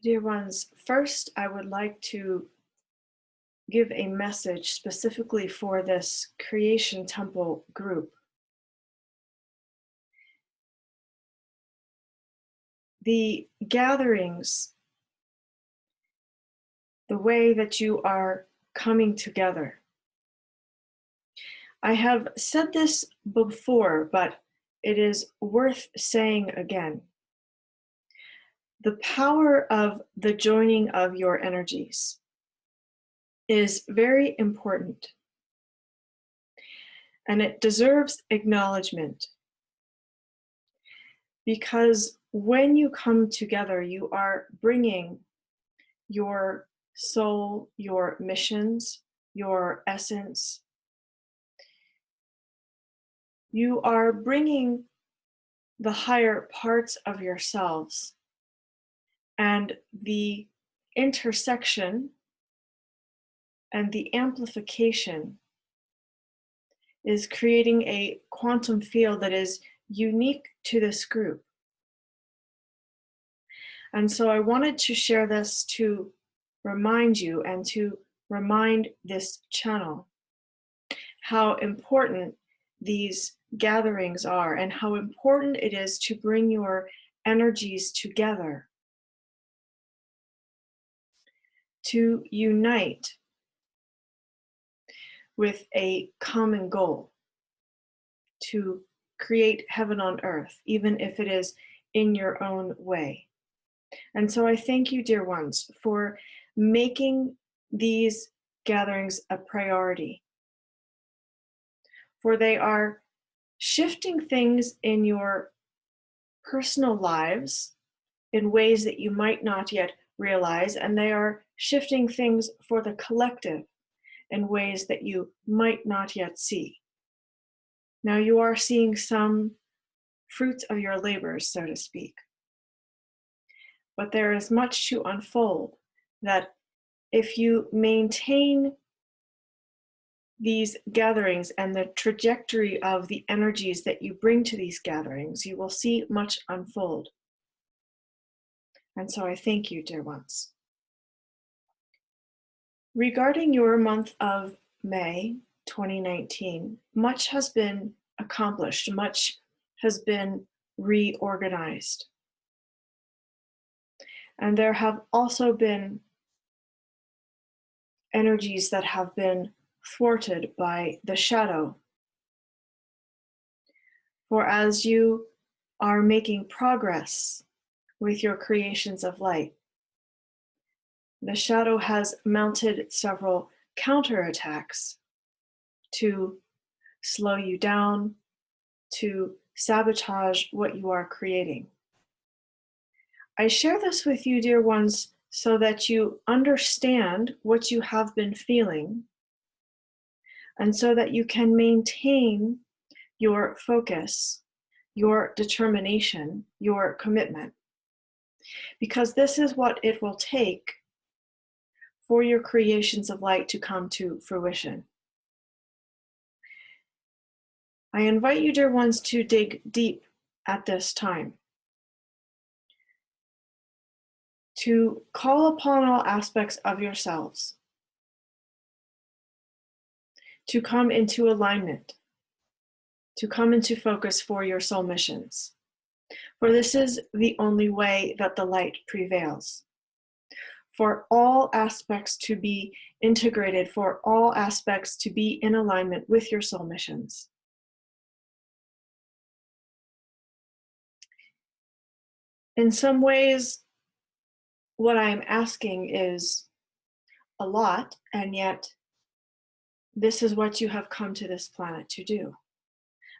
Dear ones, first I would like to give a message specifically for this Creation Temple group. The gatherings, the way that you are coming together. I have said this before, but it is worth saying again. The power of the joining of your energies is very important, and it deserves acknowledgement, because when you come together, you are bringing your soul, your missions, your essence. You are bringing the higher parts of yourselves, and the intersection and the amplification is creating a quantum field that is unique to this group. And so I wanted to share this to remind you and to remind this channel how important these gatherings are and how important it is to bring your energies together, to unite with a common goal, to create heaven on earth, even if it is in your own way. And so I thank you, dear ones, for making these gatherings a priority, for they are shifting things in your personal lives in ways that you might not yet realize, and they are shifting things for the collective in ways that you might not yet see. Now you are seeing some fruits of your labors, so to speak. But there is much to unfold, that if you maintain these gatherings and the trajectory of the energies that you bring to these gatherings, you will see much unfold. And so I thank you, dear ones. Regarding your month of May 2019, much has been accomplished, much has been reorganized. And there have also been energies that have been thwarted by the shadow. For as you are making progress with your creations of light, the shadow has mounted several counterattacks to slow you down, to sabotage what you are creating. I share this with you, dear ones, so that you understand what you have been feeling, and so that you can maintain your focus, your determination, your commitment. Because this is what it will take for your creations of light to come to fruition. I invite you, dear ones, to dig deep at this time, to call upon all aspects of yourselves, to come into alignment, to come into focus for your soul missions. For this is the only way that the light prevails. For all aspects to be integrated, for all aspects to be in alignment with your soul missions. In some ways, what I am asking is a lot, and yet this is what you have come to this planet to do.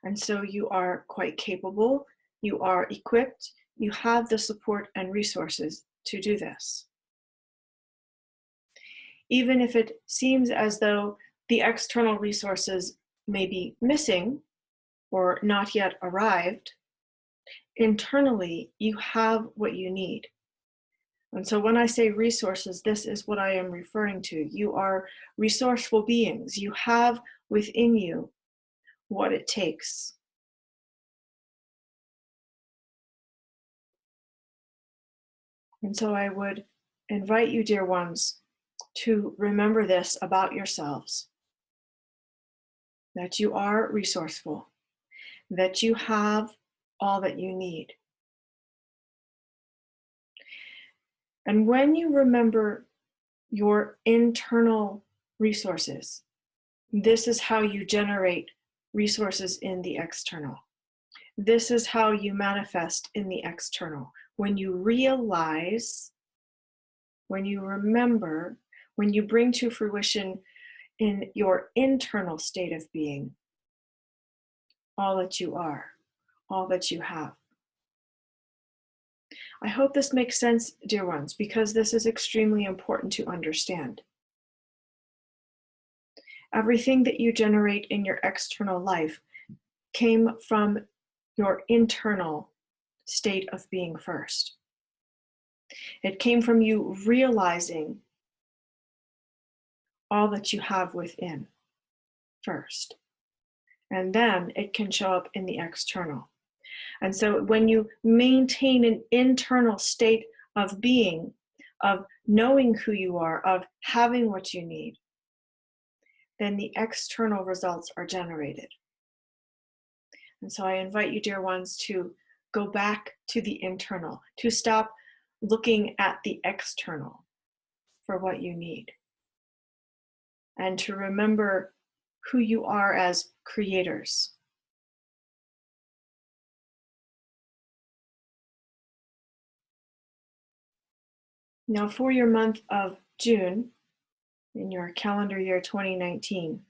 And so you are quite capable, you are equipped, you have the support and resources to do this. Even if it seems as though the external resources may be missing or not yet arrived, internally you have what you need. And so when I say resources, this is what I am referring to. You are resourceful beings. You have within you what it takes. And so I would invite you, dear ones, to remember this about yourselves, that you are resourceful, that you have all that you need. And when you remember your internal resources, this is how you generate resources in the external. This is how you manifest in the external. When you realize, when you remember, when you bring to fruition in your internal state of being all that you are, all that you have. I hope this makes sense, dear ones, because this is extremely important to understand. Everything that you generate in your external life came from your internal state of being first. It came from you realizing all that you have within first. And then it can show up in the external. And so when you maintain an internal state of being, of knowing who you are, of having what you need, then the external results are generated. And so I invite you, dear ones, to go back to the internal, to stop looking at the external for what you need, and to remember who you are as creators. Now, for your month of June, in your calendar year 2019,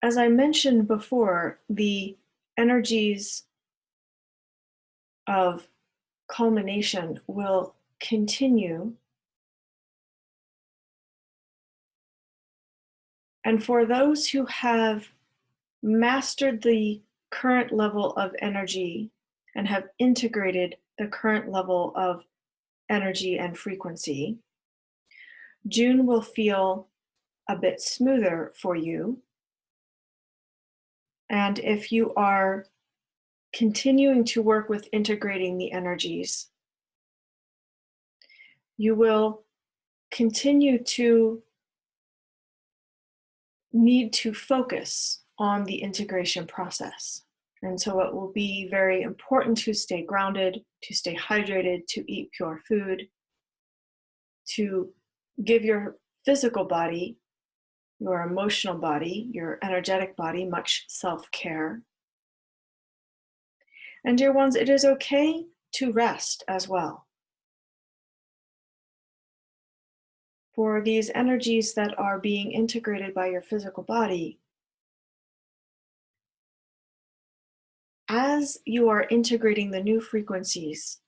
as I mentioned before, the energies of culmination will continue. And for those who have mastered the current level of energy and have integrated the current level of energy and frequency, June will feel a bit smoother for you. And if you are continuing to work with integrating the energies, you will continue to need to focus on the integration process. And so it will be very important to stay grounded, to stay hydrated, to eat pure food, to give your physical body, your emotional body, your energetic body much self-care. And dear ones, it is okay to rest as well. For these energies that are being integrated by your physical body, as you are integrating the new frequencies,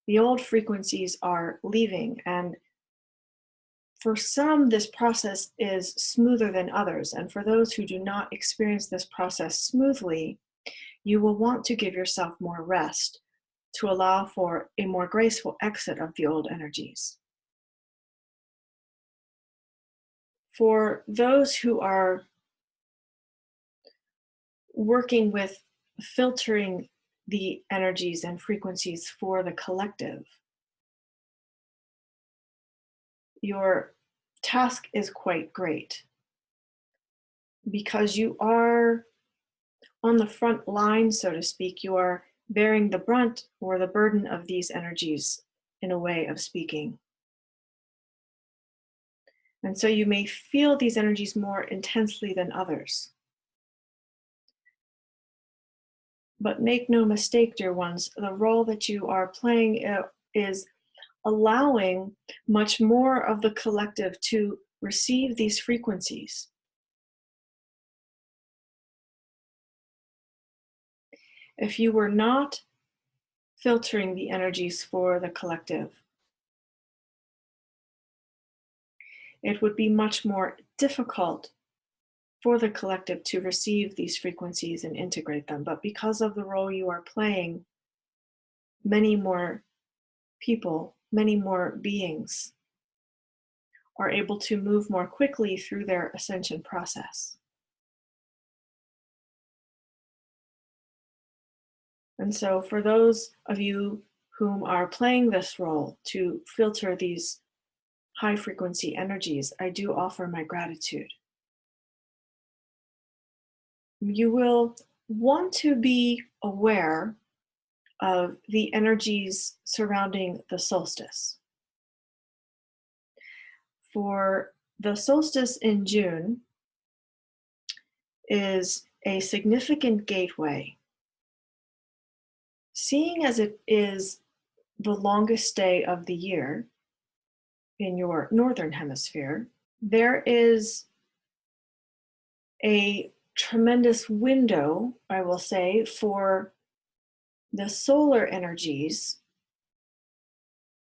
the old frequencies are leaving. And for some, this process is smoother than others. And for those who do not experience this process smoothly, you will want to give yourself more rest to allow for a more graceful exit of the old energies. For those who are working with filtering the energies and frequencies for the collective, your task is quite great because you are on the front line, so to speak. You are bearing the brunt or the burden of these energies, in a way of speaking. And so you may feel these energies more intensely than others. But make no mistake, dear ones, the role that you are playing is allowing much more of the collective to receive these frequencies. If you were not filtering the energies for the collective, it would be much more difficult for the collective to receive these frequencies and integrate them. But because of the role you are playing, many more people, many more beings are able to move more quickly through their ascension process. And so for those of you whom are playing this role to filter these high frequency energies, I do offer my gratitude. You will want to be aware of the energies surrounding the solstice. For the solstice in June is a significant gateway. Seeing as it is the longest day of the year in your northern hemisphere, there is a tremendous window, I will say, for the solar energies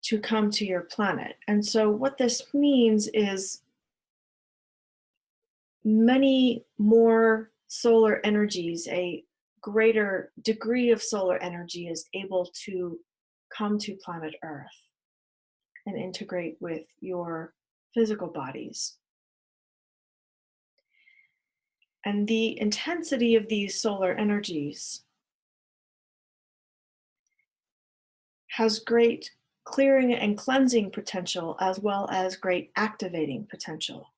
to come to your planet. And so what this means is many more solar energies, a greater degree of solar energy is able to come to planet Earth and integrate with your physical bodies. And the intensity of these solar energies has great clearing and cleansing potential as well as great activating potential.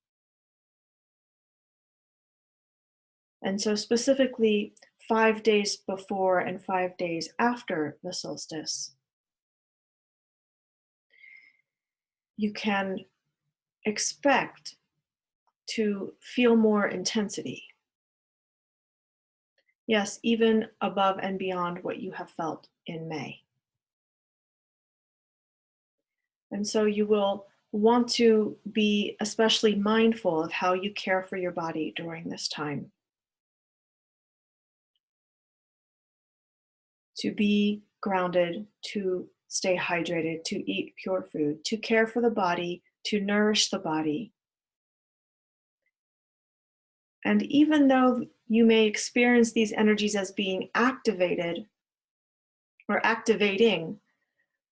And so specifically 5 days before and 5 days after the solstice, you can expect to feel more intensity. Yes, even above and beyond what you have felt in May. And so you will want to be especially mindful of how you care for your body during this time. To be grounded, to stay hydrated, to eat pure food, to care for the body, to nourish the body. And even though you may experience these energies as being activated or activating,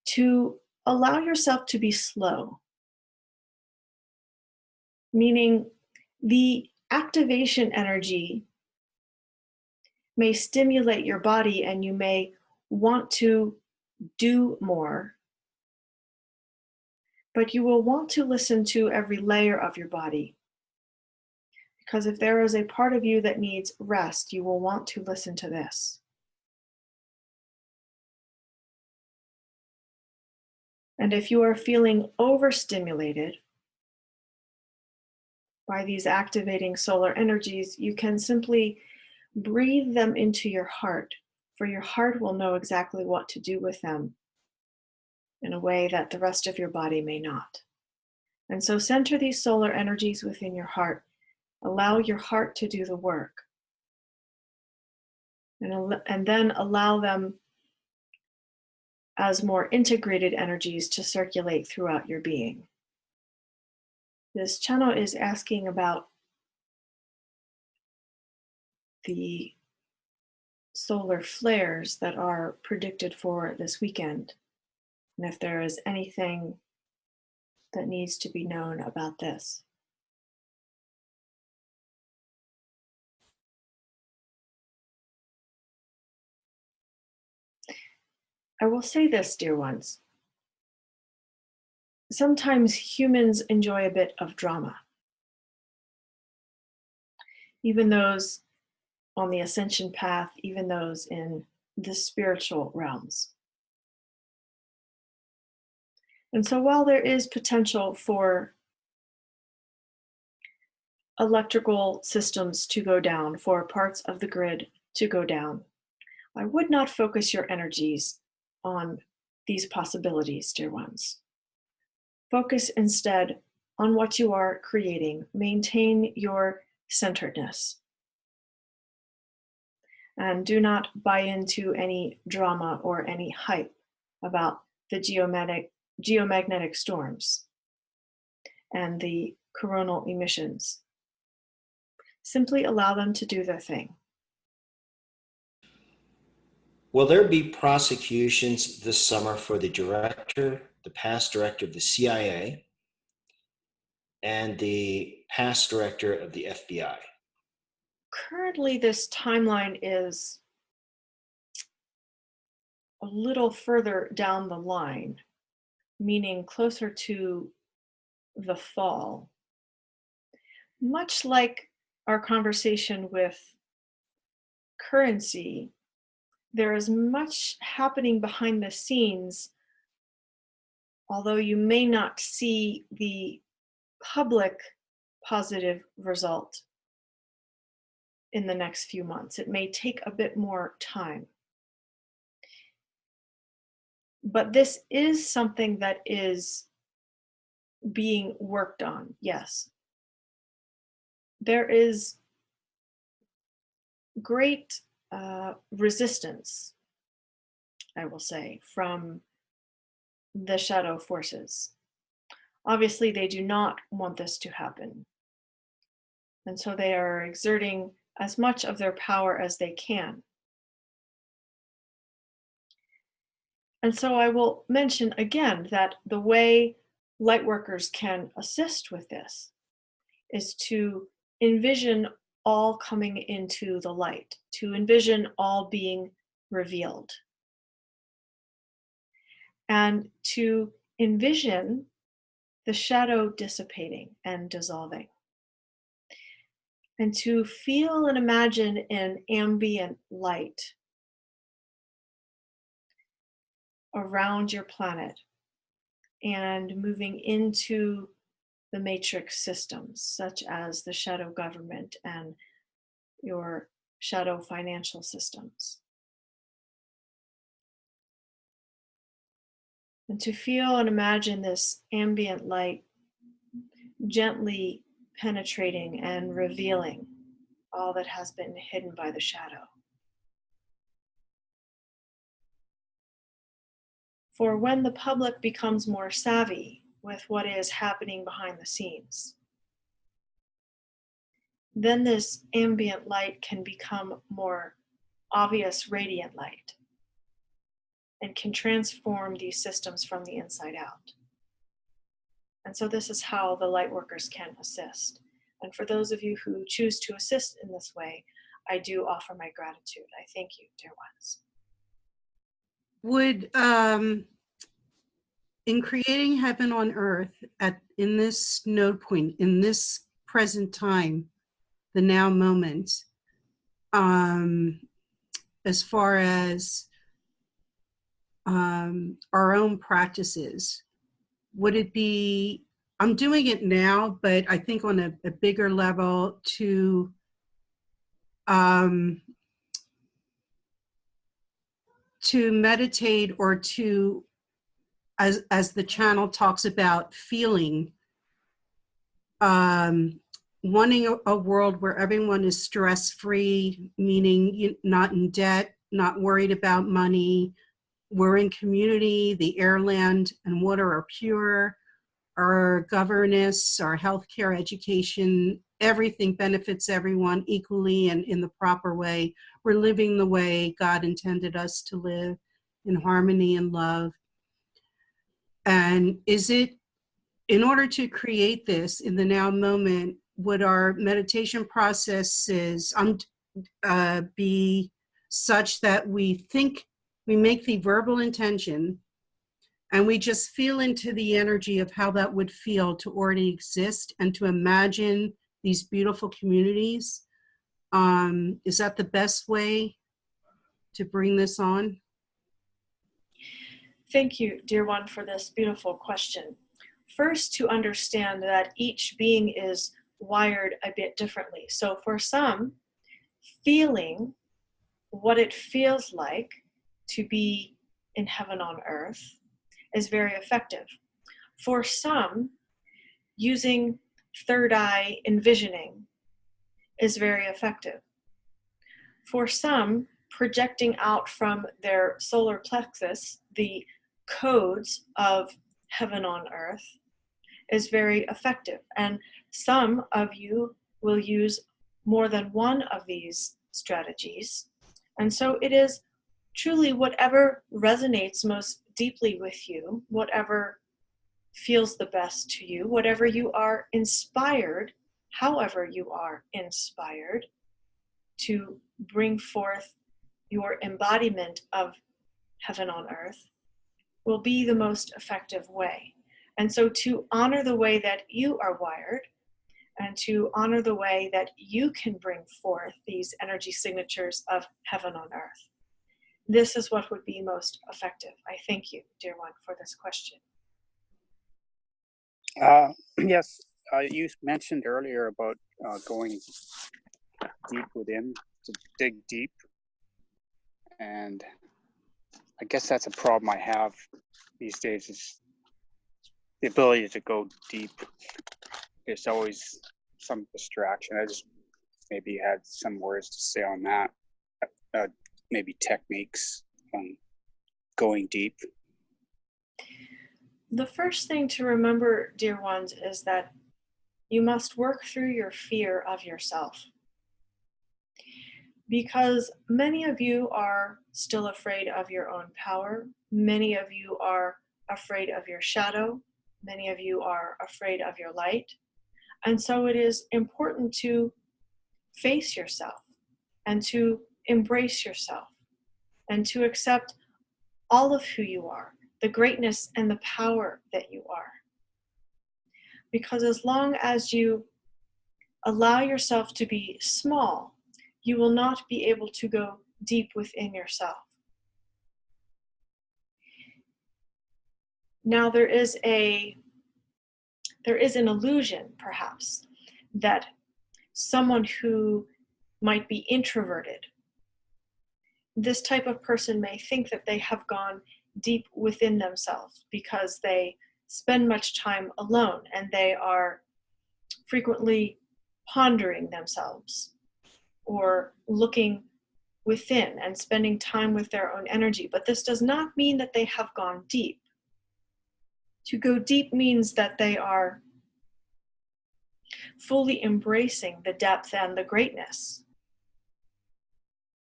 to allow yourself to be slow. Meaning the activation energy may stimulate your body and you may want to do more, but you will want to listen to every layer of your body. Because if there is a part of you that needs rest, you will want to listen to this. And if you are feeling overstimulated by these activating solar energies, you can simply breathe them into your heart, for your heart will know exactly what to do with them in a way that the rest of your body may not. And so center these solar energies within your heart. Allow your heart to do the work. And then allow them as more integrated energies to circulate throughout your being. This channel is asking about the solar flares that are predicted for this weekend, and if there is anything that needs to be known about this. I will say this, dear ones. Sometimes humans enjoy a bit of drama. Even those on the ascension path, even those in the spiritual realms. And so while there is potential for electrical systems to go down, for parts of the grid to go down, I would not focus your energies on these possibilities, dear ones. Focus instead on what you are creating. Maintain your centeredness. And do not buy into any drama or any hype about the geomagnetic storms and the coronal emissions. Simply allow them to do their thing. Will there be prosecutions this summer for the past director of the CIA, and the past director of the FBI? Currently, this timeline is a little further down the line, meaning closer to the fall. Much like our conversation with currency, there is much happening behind the scenes, although you may not see the public positive result in the next few months. It may take a bit more time. But this is something that is being worked on, yes. There is great resistance, I will say, from the shadow forces. Obviously, they do not want this to happen. And so they are exerting as much of their power as they can. And so I will mention again that the way light workers can assist with this is to envision all coming into the light, to envision all being revealed, and to envision the shadow dissipating and dissolving, and to feel and imagine an ambient light around your planet and moving into the matrix systems, such as the shadow government and your shadow financial systems. And to feel and imagine this ambient light gently penetrating and revealing all that has been hidden by the shadow. For when the public becomes more savvy with what is happening behind the scenes, then this ambient light can become more obvious radiant light and can transform these systems from the inside out. And so this is how the light workers can assist. And for those of you who choose to assist in this way, I do offer my gratitude. I thank you, dear ones. Would, in creating heaven on earth in this node point, in this present time, the now moment, as far as our own practices, would it be, I'm doing it now, but I think on a bigger level to meditate or to, as the channel talks about, feeling, wanting a world where everyone is stress-free, meaning not in debt, not worried about money. We're in community, the air, land, and water are pure. Our governance, our healthcare, education, everything benefits everyone equally and in the proper way. We're living the way God intended us to live, in harmony and love. And is it, in order to create this in the now moment, would our meditation processes be such that we make the verbal intention and we just feel into the energy of how that would feel to already exist and to imagine these beautiful communities? Is that the best way to bring this on? Thank you, dear one, for this beautiful question. First, to understand that each being is wired a bit differently. So for some, feeling what it feels like to be in heaven on earth is very effective. For some, using third eye envisioning is very effective. For some, projecting out from their solar plexus the codes of heaven on earth is very effective. And some of you will use more than one of these strategies. And so it is truly whatever resonates most deeply with you, whatever feels the best to you, whatever you are inspired, however you are inspired to bring forth your embodiment of heaven on earth will be the most effective way. And so to honor the way that you are wired and to honor the way that you can bring forth these energy signatures of heaven on earth, this is what would be most effective. I thank you, dear one, for this question. Yes, you mentioned earlier about going deep within, to dig deep. And I guess that's a problem I have these days, is the ability to go deep. There's always some distraction. I just maybe had some words to say on that. Maybe techniques on going deep. The first thing to remember, dear ones, is that you must work through your fear of yourself. Because many of you are still afraid of your own power. Many of you are afraid of your shadow. Many of you are afraid of your light. And so it is important to face yourself and to embrace yourself and to accept all of who you are, the greatness and the power that you are. Because as long as you allow yourself to be small, you will not be able to go deep within yourself. Now there is an illusion, perhaps, that someone who might be introverted, this type of person may think that they have gone deep within themselves because they spend much time alone and they are frequently pondering themselves or looking within and spending time with their own energy. But this does not mean that they have gone deep. To go deep means that they are fully embracing the depth and the greatness,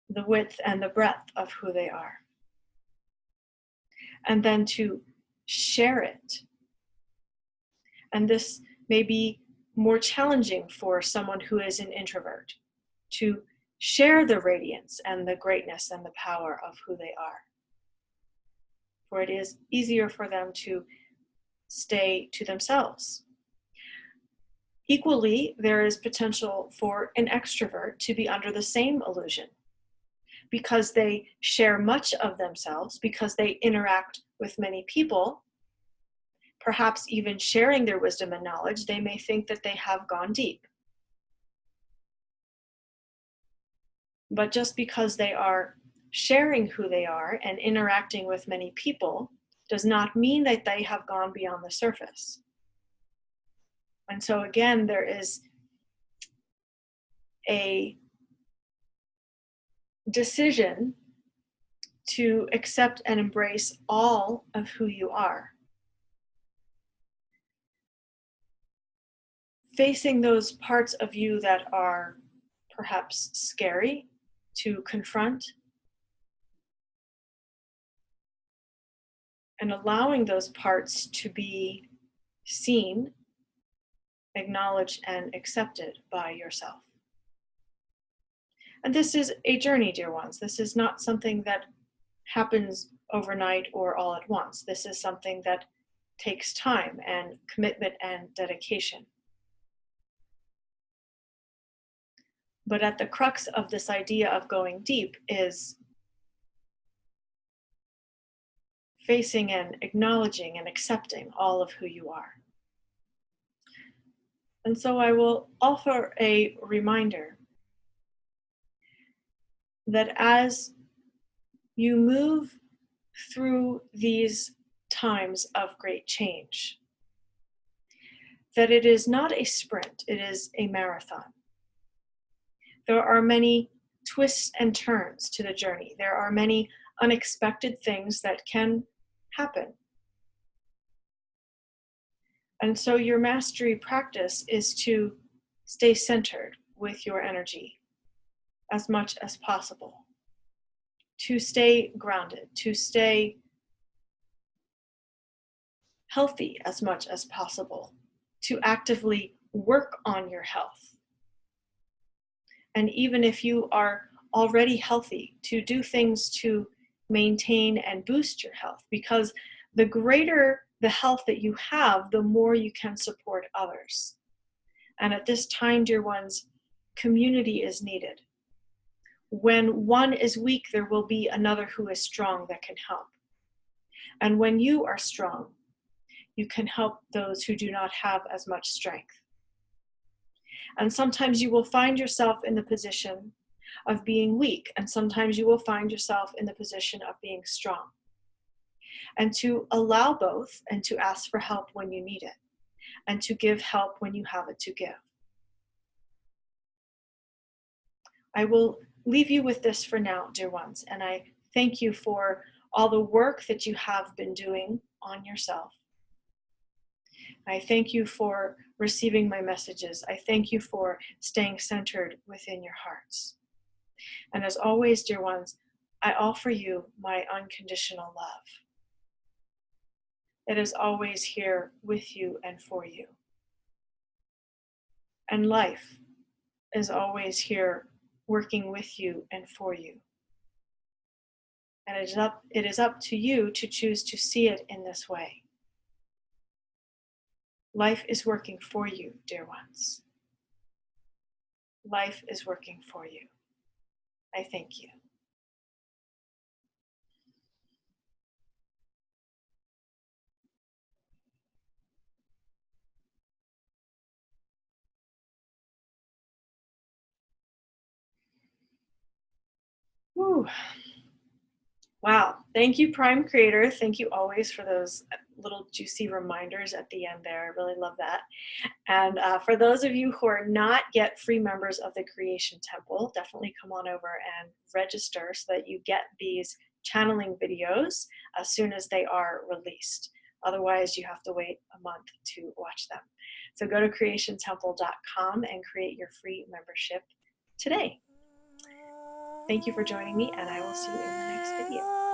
the width and the breadth of who they are. And then to share it. And this may be more challenging for someone who is an introvert, to share the radiance and the greatness and the power of who they are. For it is easier for them to stay to themselves. Equally, there is potential for an extrovert to be under the same illusion because they share much of themselves, because they interact with many people, perhaps even sharing their wisdom and knowledge, they may think that they have gone deep. But just because they are sharing who they are and interacting with many people does not mean that they have gone beyond the surface. And so again, there is a decision to accept and embrace all of who you are. Facing those parts of you that are perhaps scary to confront, and allowing those parts to be seen, acknowledged, and accepted by yourself. And this is a journey, dear ones. This is not something that happens overnight or all at once. This is something that takes time and commitment and dedication. But at the crux of this idea of going deep is facing and acknowledging and accepting all of who you are. And so I will offer a reminder that as you move through these times of great change, that it is not a sprint, it is a marathon. There are many twists and turns to the journey. There are many unexpected things that can happen. And so your mastery practice is to stay centered with your energy as much as possible, to stay grounded, to stay healthy as much as possible, to actively work on your health. And even if you are already healthy, to do things to maintain and boost your health, because the greater the health that you have, the more you can support others. And at this time, dear ones, community is needed. When one is weak, there will be another who is strong that can help. And when you are strong, you can help those who do not have as much strength. And sometimes you will find yourself in the position of being weak, and sometimes you will find yourself in the position of being strong. And to allow both, and to ask for help when you need it, and to give help when you have it to give. I will leave you with this for now, dear ones, and I thank you for all the work that you have been doing on yourself. I thank you for receiving my messages. I thank you for staying centered within your hearts. And as always, dear ones, I offer you my unconditional love. It is always here with you and for you. And life is always here working with you and for you. And it is up to you to choose to see it in this way. Life is working for you, dear ones. Life is working for you. I thank you. Woo. Wow. Thank you, Prime Creator. Thank you always for those little juicy reminders at the end there. I really love that. And for those of you who are not yet free members of the Creation Temple, definitely come on over and register so that you get these channeling videos as soon as they are released. Otherwise, you have to wait a month to watch them. So go to creationtemple.com and create your free membership today. Thank you for joining me, and I will see you in the next video.